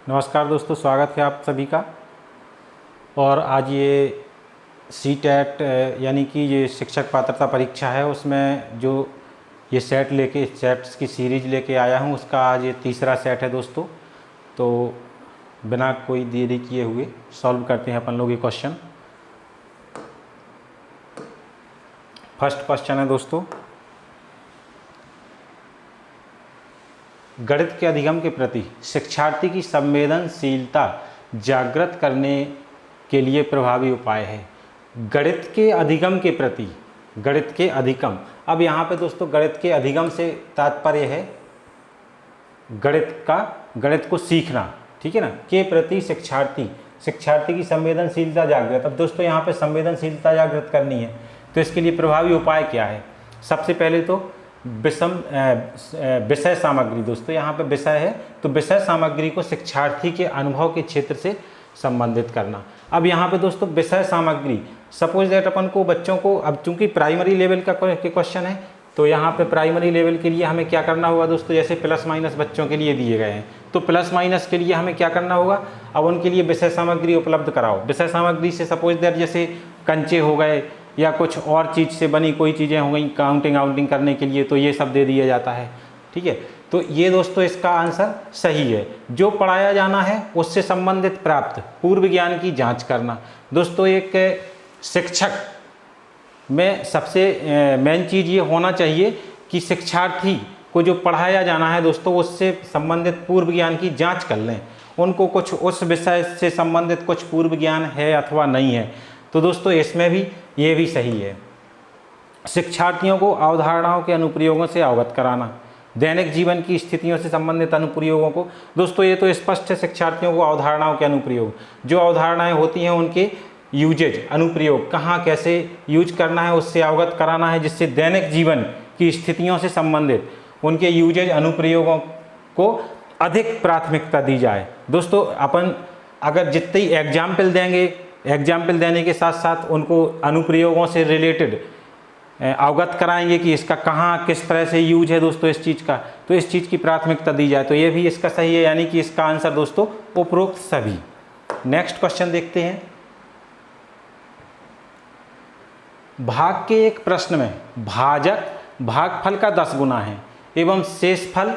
नमस्कार दोस्तों, स्वागत है आप सभी का। और आज ये सीटेट यानी कि ये शिक्षक पात्रता परीक्षा है, उसमें जो ये सेट्स की सीरीज़ लेके आया हूँ, उसका आज ये तीसरा सेट है दोस्तों। तो बिना कोई देरी किए हुए सॉल्व करते हैं अपन लोग ये क्वेश्चन। फर्स्ट क्वेश्चन है दोस्तों, गणित के अधिगम के प्रति शिक्षार्थी की संवेदनशीलता जागृत करने के लिए प्रभावी उपाय है। गणित के अधिगम के प्रति, गणित के अधिगम, अब यहाँ पे दोस्तों गणित के अधिगम से तात्पर्य है गणित को सीखना, ठीक है ना, के प्रति शिक्षार्थी की संवेदनशीलता जागृत। अब दोस्तों यहाँ पे संवेदनशीलता जागृत करनी है, तो इसके लिए प्रभावी उपाय क्या है? सबसे पहले तो विषय सामग्री, दोस्तों यहाँ पे विषय है तो विषय सामग्री को शिक्षार्थी के अनुभव के क्षेत्र से संबंधित करना। अब यहाँ पे दोस्तों विषय सामग्री, सपोज दैट अपन को बच्चों को, अब चूंकि प्राइमरी लेवल का क्वेश्चन है तो यहाँ पे प्राइमरी लेवल के लिए हमें क्या करना होगा दोस्तों, जैसे प्लस माइनस बच्चों के लिए दिए गए हैं, तो प्लस माइनस के लिए हमें क्या करना होगा, अब उनके लिए विषय सामग्री उपलब्ध कराओ। विषय सामग्री से सपोज दैट जैसे कंचे हो गए या कुछ और चीज़ से बनी कोई चीज़ें हो गई काउंटिंग करने के लिए, तो ये सब दे दिया जाता है, ठीक है। तो ये दोस्तों इसका आंसर सही है। जो पढ़ाया जाना है उससे संबंधित प्राप्त पूर्व ज्ञान की जांच करना। दोस्तों एक शिक्षक में सबसे मेन चीज़ ये होना चाहिए कि शिक्षार्थी को जो पढ़ाया जाना है दोस्तों उससे संबंधित पूर्व ज्ञान की जांच कर लें, उनको कुछ उस विषय से संबंधित कुछ पूर्व ज्ञान है अथवा नहीं है। तो दोस्तों इसमें भी ये भी सही है। शिक्षार्थियों को अवधारणाओं के अनुप्रयोगों से अवगत कराना, दैनिक जीवन की स्थितियों से संबंधित अनुप्रयोगों को, दोस्तों ये तो स्पष्ट है, शिक्षार्थियों को अवधारणाओं के अनुप्रयोग, जो अवधारणाएं होती हैं उनके यूजेज, अनुप्रयोग कहाँ कैसे यूज करना है उससे अवगत कराना है, जिससे दैनिक जीवन की स्थितियों से संबंधित उनके यूजेज अनुप्रयोगों को अधिक प्राथमिकता दी जाए। दोस्तों अपन अगर जितने एग्जाम्पल देंगे, एग्जाम्पल देने के साथ साथ उनको अनुप्रयोगों से रिलेटेड अवगत कराएंगे कि इसका कहाँ किस तरह से यूज है दोस्तों इस चीज़ का, तो इस चीज़ की प्राथमिकता दी जाए, तो ये भी इसका सही है, यानी कि इसका आंसर दोस्तों उपरोक्त सभी। नेक्स्ट क्वेश्चन देखते हैं। भाग के एक प्रश्न में भाजक भागफल का 10 गुना है एवं शेषफल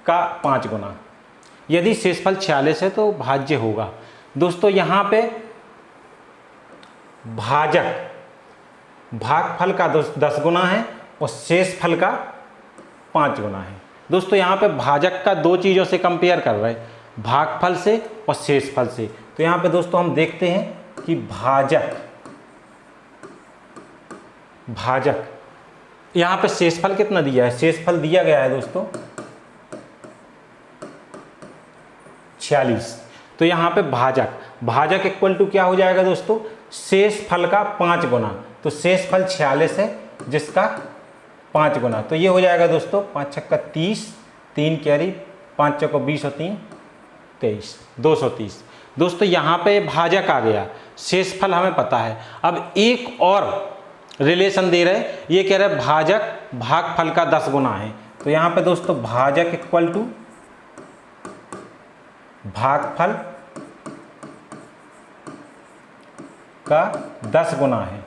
का 5 गुना। यदि शेषफल 46 है तो भाज्य होगा। दोस्तों यहाँ पे भाजक भागफल का 10 गुना है और शेषफल का 5 गुना है। दोस्तों यहाँ पे भाजक का दो चीज़ों से कंपेयर कर रहे हैं, भागफल से और शेषफल से। तो यहाँ पे दोस्तों हम देखते हैं कि भाजक यहाँ पे शेषफल कितना दिया है, शेषफल दिया गया है दोस्तों 46। तो यहाँ पे भाजक इक्वल टू क्या हो जाएगा दोस्तों, शेषफल का 5 गुना। तो शेषफल 46 है जिसका 5 गुना, तो ये हो जाएगा दोस्तों 5 छक्का 30, 3 कैरी, 5 चौको 20 और 3 23, 230। दोस्तों यहाँ पे भाजक आ गया, शेषफल हमें पता है। अब एक और रिलेशन दे रहे, ये कह रहे भाजक भागफल का 10 गुना है। तो यहाँ पे दोस्तों भाजक इक्वल टू भागफल का 10 गुना है,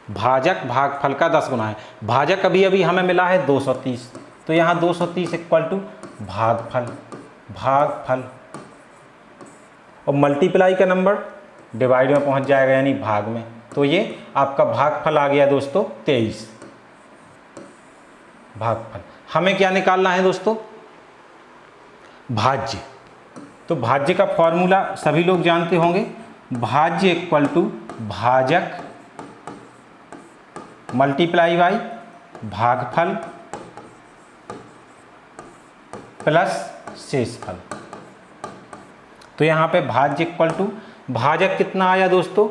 भाजक भागफल का 10 गुना है। भाजक अभी अभी हमें मिला है 230, तो यहाँ 230 इक्वल टू भागफल और मल्टीप्लाई का नंबर डिवाइड में पहुंच जाएगा यानी भाग में, तो ये आपका भागफल आ गया दोस्तों 23। भागफल हमें क्या निकालना है दोस्तों, भाज्य। तो भाज्य का फॉर्मूला सभी लोग जानते होंगे, भाज्य इक्वल टू भाजक मल्टीप्लाई बाई भागफल प्लस शेषफल। तो यहाँ पे भाज्य इक्वल टू भाजक कितना आया दोस्तों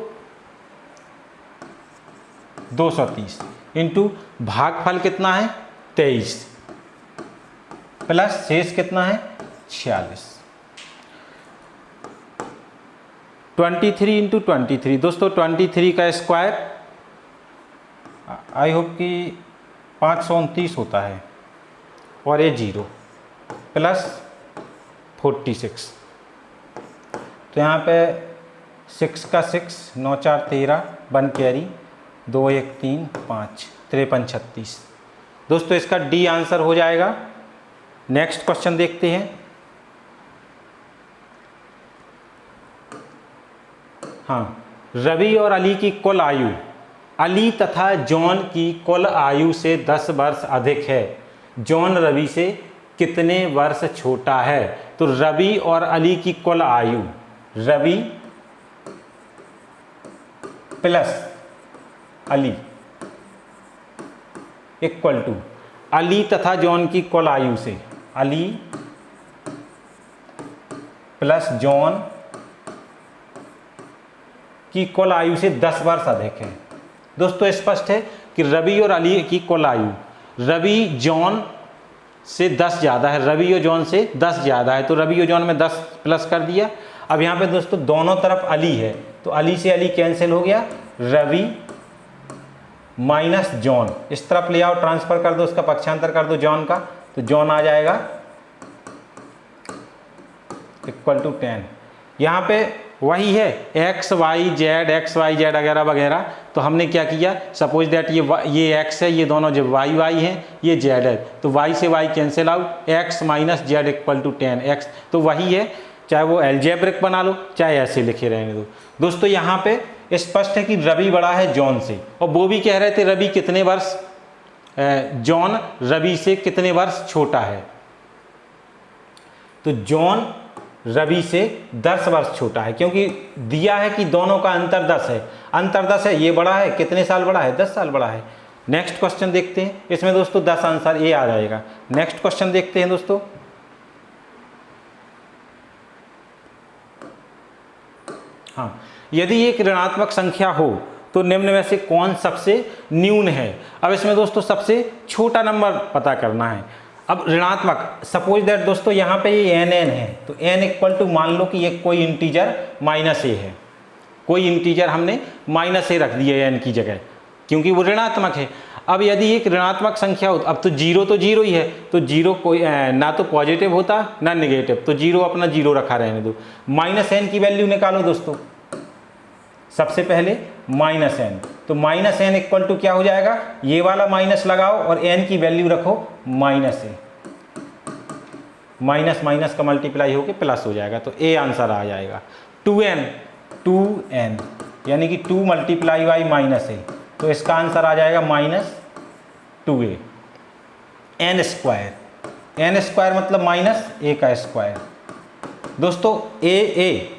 230 इंटू भागफल कितना है 23 प्लस शेष कितना है 46, 23 इंटू 23। दोस्तों 23 का स्क्वायर आई होप कि 529 होता है और ये 0 प्लस 46 तो यहाँ पे 6 का 6, 9 4 13, 1 कैरी, 2 1 3 5, 53 36। दोस्तों इसका डी आंसर हो जाएगा। नेक्स्ट क्वेश्चन देखते हैं। हाँ, रवि और अली की कुल आयु, अली तथा जॉन की कुल आयु से 10 वर्ष अधिक है। जॉन रवि से कितने वर्ष छोटा है? तो रवि और अली की कुल आयु, Ravi plus Ali equal to Ali तथा जॉन की कुल आयु से, अली प्लस जॉन की कुल आयु से 10 वर्ष अधिक है। दोस्तों स्पष्ट है कि रवि और अली की कुल आयु, रवि जॉन से 10 ज़्यादा है, रवि और जॉन से 10 ज़्यादा है, तो रवि और जॉन में 10 प्लस कर दिया। अब यहाँ पे दोस्तों दोनों तरफ अली है, तो अली से अली कैंसिल हो गया, रवि माइनस जॉन, इस तरफ ले आओ, ट्रांसफर कर दो, उसका पक्षांतर कर दो जॉन का, तो जॉन आ जाएगा इक्वल टू 10। यहाँ पे वही है एक्स वाई जेड वगैरह वगैरह, तो हमने क्या किया, सपोज दैट ये x है, ये दोनों जब y है, ये z है, तो y से y cancel out, x minus zed equal to 10 x, तो वही है, चाहे वो एल्जेब्रिक बना लो चाहे ऐसे लिखे रहने दो। दोस्तों यहाँ पे स्पष्ट है कि रवि बड़ा है जॉन से, और वो भी कह रहे थे रवि कितने वर्ष, जॉन रवि से कितने वर्ष छोटा है, तो जॉन रवि से 10 वर्ष छोटा है, क्योंकि दिया है कि दोनों का अंतर 10 है, अंतर 10 है, ये बड़ा है, कितने साल बड़ा है, 10 साल बड़ा है। नेक्स्ट क्वेश्चन देखते हैं, इसमें दोस्तों 10 आंसर ए आ जाएगा। नेक्स्ट क्वेश्चन देखते हैं दोस्तों। हाँ, यदि एक ऋणात्मक संख्या हो तो निम्न में से कौन सबसे न्यून है? अब इसमें दोस्तों सबसे छोटा नंबर पता करना है। अब ऋणात्मक, सपोज दैट दोस्तों यहाँ पे ये एन है, तो एन इक्वल टू मान लो कि ये कोई इंटीजर माइनस ए है, कोई इंटीजर हमने माइनस ए रख दिया एन की जगह, क्योंकि वो ऋणात्मक है। अब यदि एक ऋणात्मक संख्या हो, अब तो जीरो ही है, तो जीरो कोई ना तो पॉजिटिव होता ना निगेटिव, तो जीरो अपना जीरो रखा रहने दो। माइनस एन की वैल्यू निकालो दोस्तों, सबसे पहले माइनस एन, तो माइनस एन इक्वल टू क्या हो जाएगा, ये वाला माइनस लगाओ और एन की वैल्यू रखो माइनस ए, माइनस माइनस का मल्टीप्लाई होकर प्लस हो जाएगा, तो ए आंसर आ जाएगा। 2n यानी कि 2 मल्टीप्लाई बाई माइनस ए, तो इसका आंसर आ जाएगा -2a। एन स्क्वायर मतलब माइनस ए का स्क्वायर। दोस्तों ए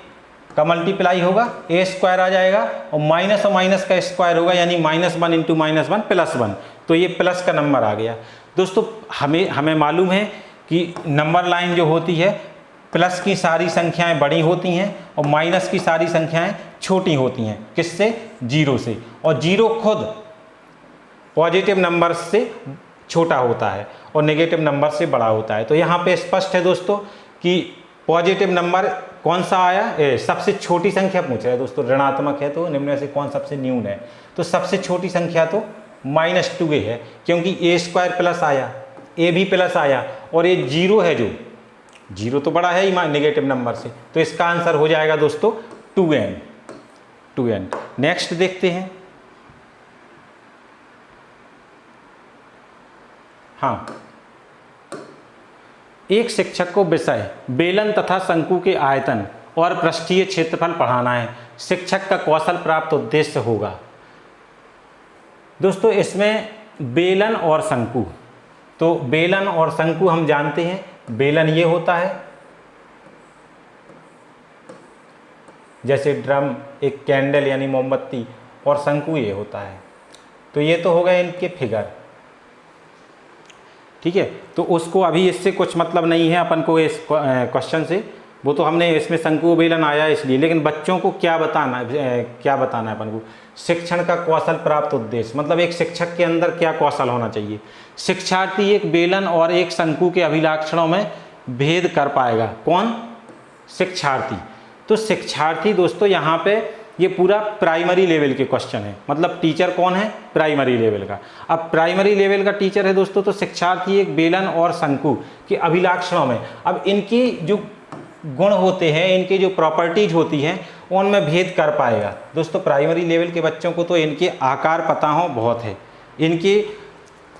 का मल्टीप्लाई होगा, ए स्क्वायर आ जाएगा, और माइनस का स्क्वायर होगा, यानी -1 इंटू -1 +1, तो ये प्लस का नंबर आ गया। दोस्तों हमें मालूम है कि नंबर लाइन जो होती है, प्लस की सारी संख्याएं बड़ी होती हैं और माइनस की सारी संख्याएं छोटी होती हैं, किससे, जीरो से, और जीरो खुद पॉजिटिव नंबर से छोटा होता है और नेगेटिव नंबर से बड़ा होता है। तो यहाँ पे स्पष्ट है दोस्तों कि पॉजिटिव नंबर कौन सा आया, सबसे छोटी संख्या पूछ रहा है दोस्तों, ऋणात्मक है तो निम्न में से कौन सबसे न्यून है, तो सबसे छोटी संख्या तो -2a है, क्योंकि ए स्क्वायर प्लस आया, ए भी प्लस आया, और ये जीरो है, जो जीरो तो बड़ा है ही नेगेटिव नंबर से, तो इसका आंसर हो जाएगा दोस्तों 2n। नेक्स्ट देखते हैं। हाँ, एक शिक्षक को विषय बेलन तथा शंकु के आयतन और पृष्ठीय क्षेत्रफल पढ़ाना है, शिक्षक का कौशल प्राप्त उद्देश्य होगा। दोस्तों इसमें बेलन और शंकु, तो बेलन और शंकु हम जानते हैं, बेलन ये होता है जैसे ड्रम, एक कैंडल यानी मोमबत्ती, और शंकु ये होता है, तो ये तो हो गए इनके फिगर, ठीक है। तो उसको अभी इससे कुछ मतलब नहीं है अपन को इस क्वेश्चन से, वो तो हमने इसमें शंकु बेलन आया इसलिए, लेकिन बच्चों को क्या बताना है अपन को, शिक्षण का कौशल प्राप्त उद्देश्य, मतलब एक शिक्षक के अंदर क्या कौशल होना चाहिए। शिक्षार्थी एक बेलन और एक शंकु के अभिलक्षणों में भेद कर पाएगा, कौन, शिक्षार्थी। तो शिक्षार्थी दोस्तों यहाँ पे ये पूरा प्राइमरी लेवल के क्वेश्चन है, मतलब टीचर कौन है, प्राइमरी लेवल का। अब प्राइमरी लेवल का टीचर है दोस्तों, तो शिक्षार्थी एक बेलन और शंकु के अभिलक्षणों में, अब इनकी जो गुण होते हैं, इनके जो प्रॉपर्टीज होती हैं उनमें भेद कर पाएगा। दोस्तों प्राइमरी लेवल के बच्चों को तो इनके आकार पता हो बहुत है, इनके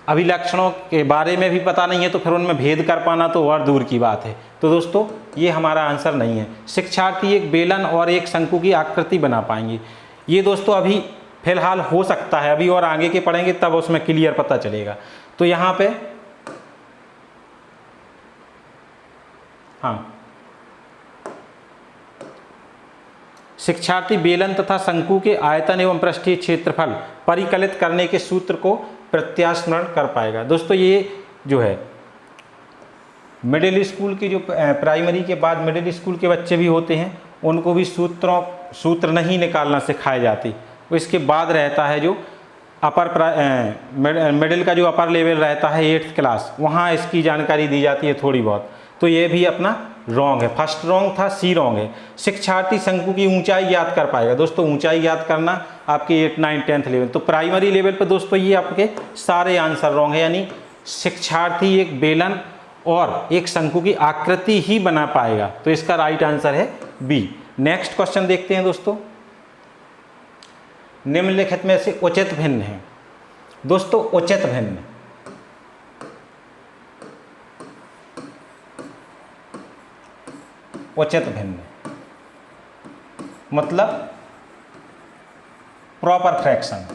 अभिलक्षणों के बारे में भी पता नहीं है, तो फिर उनमें भेद कर पाना तो और दूर की बात है। तो दोस्तों ये हमारा आंसर नहीं है। शिक्षार्थी एक बेलन और एक शंकु की आकृति बना पाएंगे, ये दोस्तों अभी फिलहाल हो सकता है, अभी और आगे के पढ़ेंगे तब उसमें क्लियर पता चलेगा। तो यहाँ पे हाँ, शिक्षार्थी बेलन तथा शंकु के आयतन एवं पृष्ठीय क्षेत्रफल परिकलित करने के सूत्र को प्रत्यास्मरण कर पाएगा। दोस्तों ये जो है मिडिल स्कूल के जो प्राइमरी के बाद मिडिल स्कूल के बच्चे भी होते हैं, उनको भी सूत्र नहीं निकालना सिखाए जाते। इसके बाद रहता है जो मिडिल का जो अपर लेवल रहता है 8th क्लास, वहाँ इसकी जानकारी दी जाती है थोड़ी बहुत। तो ये भी अपना रॉन्ग है, फर्स्ट रॉन्ग था, सी रॉन्ग है। शिक्षार्थी शंकु की ऊंचाई याद कर पाएगा। दोस्तों ऊंचाई याद करना आपके 8, 9, 10th लेवल, तो प्राइमरी लेवल पे दोस्तों ये आपके सारे आंसर रॉन्ग है, यानी शिक्षार्थी एक बेलन और एक शंकु की आकृति ही बना पाएगा। तो इसका राइट आंसर है बी। नेक्स्ट क्वेश्चन देखते हैं दोस्तों, निम्नलिखित में से उचित भिन्न है। दोस्तों उचित भिन्न, उचित भिन्न मतलब प्रॉपर फ्रैक्शन,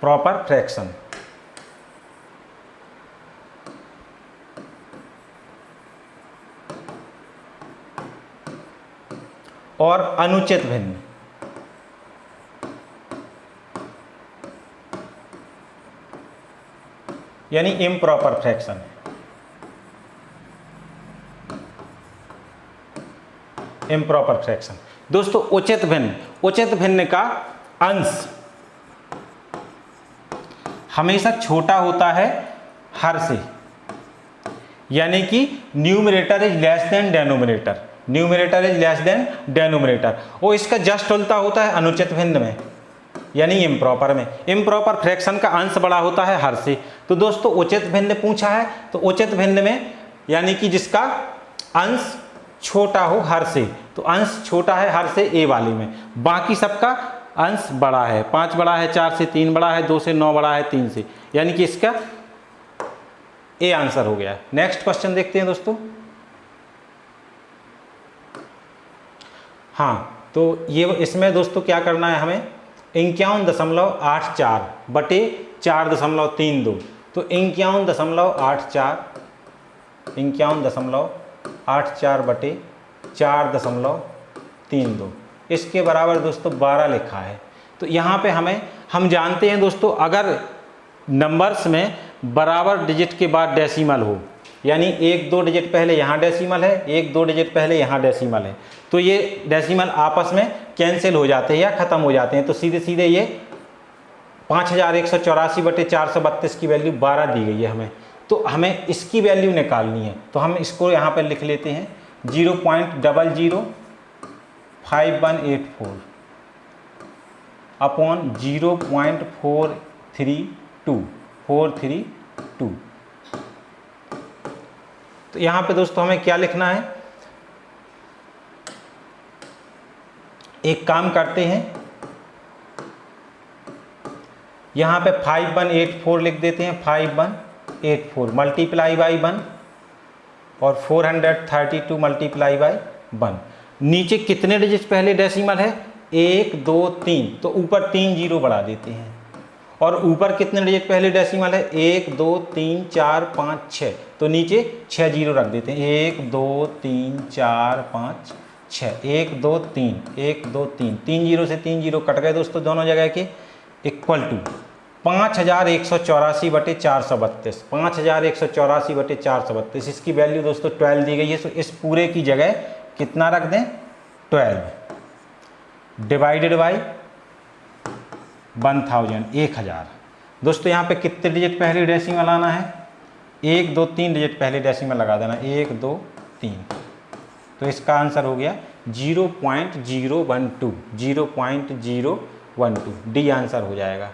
प्रॉपर फ्रैक्शन और अनुचित भिन्न, यानी इम्प्रॉपर फ्रैक्शन। इम्प्रॉपर फ्रैक्शन दोस्तों उचित भिन्न, उचित भिन्न का अंश हमेशा छोटा होता है हर से, यानी कि numerator is less than denominator, numerator is less than denominator. और इसका जस्ट उल्टा होता है अनुचित भिन्न में, यानी इम्प्रॉपर में। इम्प्रॉपर फ्रैक्शन का अंश बड़ा होता है हर से। तो दोस्तों उचित भिन्न पूछा है, तो उचित भिन्न में यानी कि जिसका अंश छोटा हो हर से, तो अंश छोटा है हर से ए वाले में, बाकी सबका अंश बड़ा है। 5 बड़ा है 4 से, 3 बड़ा है 2 से, 9 बड़ा है 3 से, यानी कि इसका ए आंसर हो गया। नेक्स्ट क्वेश्चन देखते हैं दोस्तों। हाँ, तो ये इसमें दोस्तों क्या करना है हमें, 51.84 बटे 4.32, तो 51.84 बटे 4.32, इसके बराबर दोस्तों 12 लिखा है। तो यहाँ पे हम जानते हैं दोस्तों, अगर नंबर्स में बराबर डिजिट के बाद डेसिमल हो, यानी 1-2 डिजिट पहले यहाँ डेसिमल है, 1-2 डिजिट पहले यहाँ डेसिमल है, तो ये डेसिमल आपस में कैंसिल हो जाते हैं या ख़त्म हो जाते हैं। तो सीधे सीधे ये 5184 बटे 432 की वैल्यू 12 दी गई है हमें, तो हमें इसकी वैल्यू निकालनी है। तो हम इसको यहाँ पर लिख लेते हैं 0.005184 अपॉन 0.432। तो यहाँ पे दोस्तों हमें क्या लिखना है, एक काम करते हैं, यहाँ पे 5184 लिख देते हैं, 5184 मल्टीप्लाई बाई 1 और 432 मल्टीप्लाई बाई 1। नीचे कितने डिजिट पहले डेसिमल है, 1 2 3, तो ऊपर 3 जीरो बढ़ा देते हैं। और ऊपर कितने डिजिट पहले डेसिमल है, 1 2 3 4 5 6, तो नीचे 6 जीरो रख देते हैं, 1 2 3 4 5 6, 1 2 3 1 2 3, 3 जीरो से 3 जीरो कट गए दोस्तों दोनों जगह के, इक्वल टू 5184 बटे 432, 5184 बटे 432, इसकी वैल्यू दोस्तों 12 दी गई है। तो इस पूरे की जगह कितना रख दें, 12 डिवाइडेड बाई 1000। दोस्तों यहाँ पे कितने डिजिट पहले डेसिमल आना है, 1 2 3 डिजिट पहले डेसिमल लगा देना, 1 2 3, तो इसका आंसर हो गया 0.012, 0.012, डी आंसर हो जाएगा।